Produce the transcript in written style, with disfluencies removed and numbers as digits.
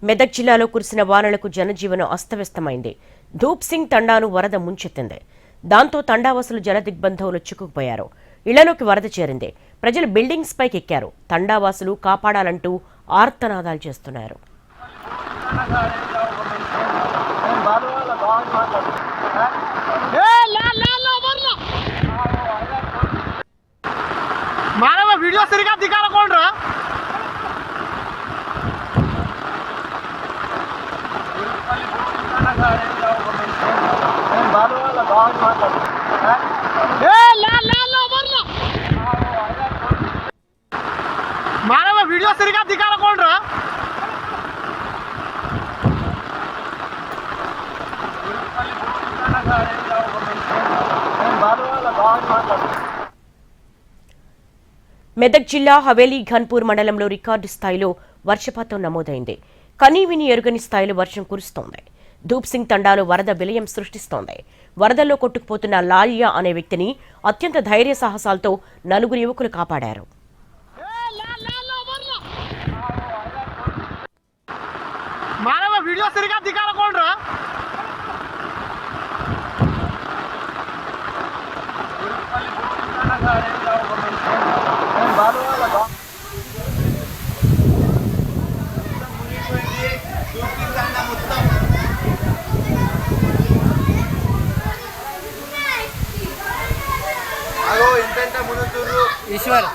మెదక్ జిల్లాలో కురిసిన వానలకు జనజీవనం అస్తవ్యస్తమైంది. ధూప్ సింగ్ తండాను వరద ముంచెత్తింది. దాంతో తండావాసులు జల దిగ్బంధంలో చిక్కుకుపోయారు. ఇళ్లలోకి వరద చేరింది. ప్రజలు బిల్డింగ్స్ పైకి ఎక్కారు. తండావాసులు కాపాడాలంటూ ఆర్తనాదాలు చేస్తున్నారు. वीडियो सरिगा दिखाना कौन रहा मानव वीडियो सरिगा दिखाना कौन रहा మెదక్ జిల్లా హవేలీ ఘన్పూర్ మండలంలో రికార్డు స్థాయిలో వర్షపాతం నమోదైంది. కనీవిని ఎరుగని స్థాయిలో వర్షం కురుస్తోంది. ధూప్ సింగ్ తండాలో వరద విలయం సృష్టిస్తోంది. వరదల్లో కొట్టుకుపోతున్న లాలియా అనే వ్యక్తిని అత్యంత ధైర్య సాహసాలతో నలుగురు యువకులు కాపాడారు. ఈశ్వర్